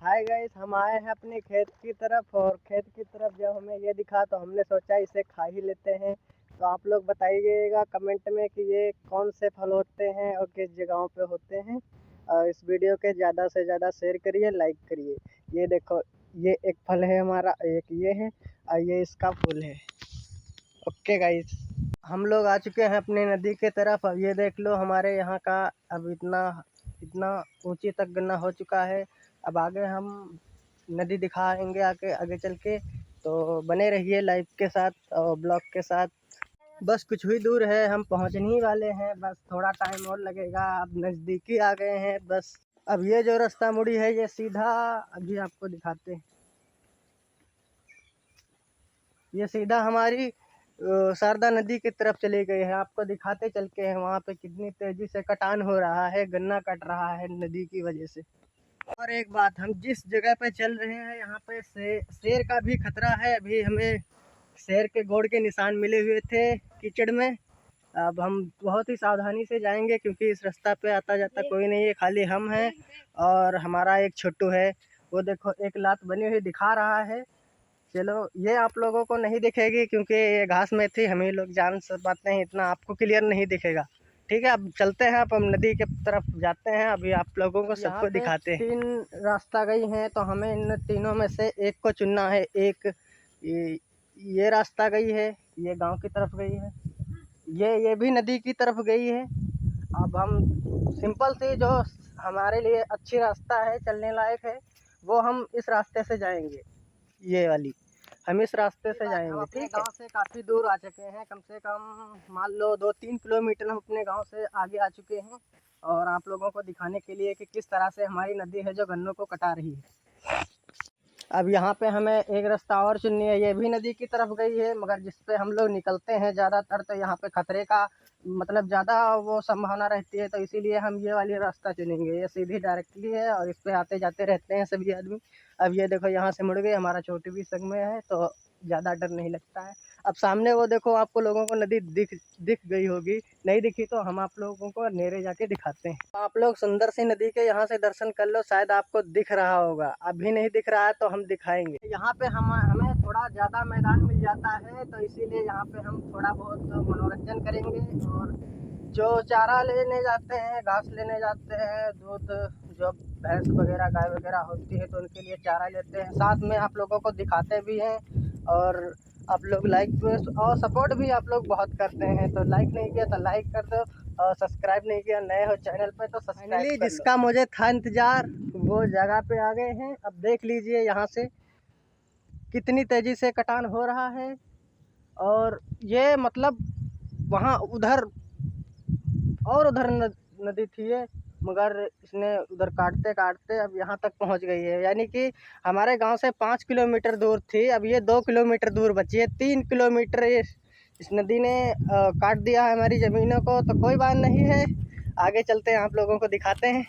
Hi guys, हम आए हैं अपने खेत की तरफ। और खेत की तरफ जब हमें ये दिखा तो हमने सोचा इसे खा ही लेते हैं। तो आप लोग बताइएगा कमेंट में कि ये कौन से फल होते हैं और किस जगहों पे होते हैं। और इस वीडियो के ज़्यादा से ज़्यादा शेयर करिए, लाइक करिए। ये देखो, ये एक फल है हमारा, एक ये है और ये इसका फूल है। ओके गाइस, हम लोग आ चुके हैं अपनी नदी के तरफ। अब ये देख लो, हमारे यहाँ का अब इतना इतना ऊंची तक गन्ना हो चुका है। अब आगे हम नदी दिखाएंगे आगे आगे चल के। तो बने रहिए लाइव के साथ और ब्लॉग के साथ। बस कुछ ही दूर है, हम पहुंचने ही वाले हैं। बस थोड़ा टाइम और लगेगा, अब नज़दीकी आ गए हैं बस। अब ये जो रास्ता मुड़ी है ये सीधा, अभी आपको दिखाते हैं, ये सीधा हमारी शारदा नदी की तरफ चली गई है। आपको दिखाते चल के हैं वहाँ पे कितनी तेजी से कटान हो रहा है, गन्ना कट रहा है नदी की वजह से। और एक बात, हम जिस जगह पे चल रहे हैं यहाँ पे शेर का भी खतरा है। अभी हमें शेर के गोड़ के निशान मिले हुए थे कीचड़ में। अब हम बहुत ही सावधानी से जाएंगे क्योंकि इस रास्ता पे आता जाता कोई नहीं है, खाली हम हैं और हमारा एक छोटू है। वो देखो एक लात बनी हुई दिखा रहा है। चलो, ये आप लोगों को नहीं दिखेगी क्योंकि ये घास में थी, हम ही लोग जान सब पाते हैं, इतना आपको क्लियर नहीं दिखेगा। ठीक है, अब चलते हैं, अब हम नदी के तरफ जाते हैं। अभी आप लोगों को सबको दिखाते हैं। 3 रास्ता गई हैं तो हमें इन तीनों में से एक को चुनना है। एक ये रास्ता गई है, ये गांव की तरफ गई है, ये भी नदी की तरफ गई है। अब हम सिंपल से जो हमारे लिए अच्छी रास्ता है, चलने लायक है, वो हम इस रास्ते से जाएंगे। ये वाली हम इस रास्ते से जाएंगे। ठीक है, गांव से काफ़ी दूर आ चुके हैं, कम से कम मान लो 2-3 किलोमीटर हम अपने गांव से आगे आ चुके हैं। और आप लोगों को दिखाने के लिए कि किस तरह से हमारी नदी है जो गन्नों को कटा रही है। अब यहाँ पे हमें एक रास्ता और चुननी है, ये भी नदी की तरफ गई है, मगर जिस पे हम लोग निकलते हैं ज़्यादातर तो यहाँ पे खतरे का मतलब ज़्यादा वो संभावना रहती है, तो इसीलिए हम ये वाली रास्ता चुनेंगे। ये सीधी डायरेक्टली है और इस पे आते जाते रहते हैं सभी आदमी। अब ये देखो यहाँ से मुड़ गए, हमारा छोटू भी संग में है तो ज़्यादा डर नहीं लगता है। अब सामने वो देखो, आपको लोगों को नदी दिख दिख गई होगी, नहीं दिखी तो हम आप लोगों को नेरे जाके दिखाते हैं। आप लोग सुंदर सी नदी के यहाँ से दर्शन कर लो, शायद आपको दिख रहा होगा। अभी नहीं दिख रहा है तो हम दिखाएंगे। यहाँ पे हमें थोड़ा ज़्यादा मैदान मिल जाता है, तो इसीलिए यहाँ पे हम थोड़ा बहुत मनोरंजन करेंगे। और जो चारा लेने जाते हैं, घास लेने जाते हैं, दूध जो भैंस वगैरह गाय वगैरह होती है तो उनके लिए चारा लेते हैं, साथ में आप लोगों को दिखाते भी हैं। और आप लोग लाइक और सपोर्ट भी आप लोग बहुत करते हैं, तो लाइक नहीं किया तो लाइक कर दो और सब्सक्राइब नहीं किया, नए हो चैनल पे तो सब्सक्राइब कर लो। जिसका मुझे था इंतजार वो जगह पे आ गए हैं। अब देख लीजिए यहाँ से कितनी तेज़ी से कटान हो रहा है। और ये मतलब वहाँ उधर और उधर नदी थी ये, मगर इसने उधर काटते काटते अब यहाँ तक पहुँच गई है। यानी कि हमारे गांव से 5 किलोमीटर दूर थी, अब ये 2 किलोमीटर दूर बची है। 3 किलोमीटर इस नदी ने काट दिया है हमारी ज़मीनों को। तो कोई बात नहीं है, आगे चलते हैं, आप लोगों को दिखाते हैं।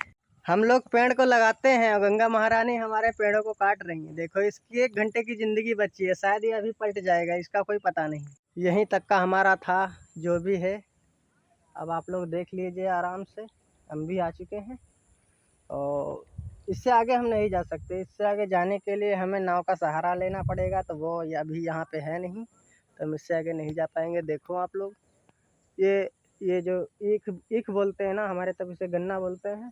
हम लोग पेड़ को लगाते हैं और गंगा महारानी हमारे पेड़ों को काट रही है। देखो, इसकी 1 घंटे की ज़िंदगी बची है, शायद ये अभी पलट जाएगा, इसका कोई पता नहीं। यहीं तक का हमारा था, जो भी है। अब आप लोग देख लीजिए आराम से, हम भी आ चुके हैं और इससे आगे हम नहीं जा सकते। इससे आगे जाने के लिए हमें नाव का सहारा लेना पड़ेगा, तो वो अभी यहाँ पे है नहीं, तो हम इससे आगे नहीं जा पाएंगे। देखो आप लोग, ये जो ईख ईख बोलते हैं ना, हमारे तब इसे गन्ना बोलते हैं,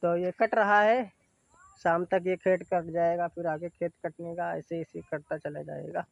तो ये कट रहा है। शाम तक ये खेत कट जाएगा, फिर आगे खेत कटने का, ऐसे ऐसे कटता चला जाएगा।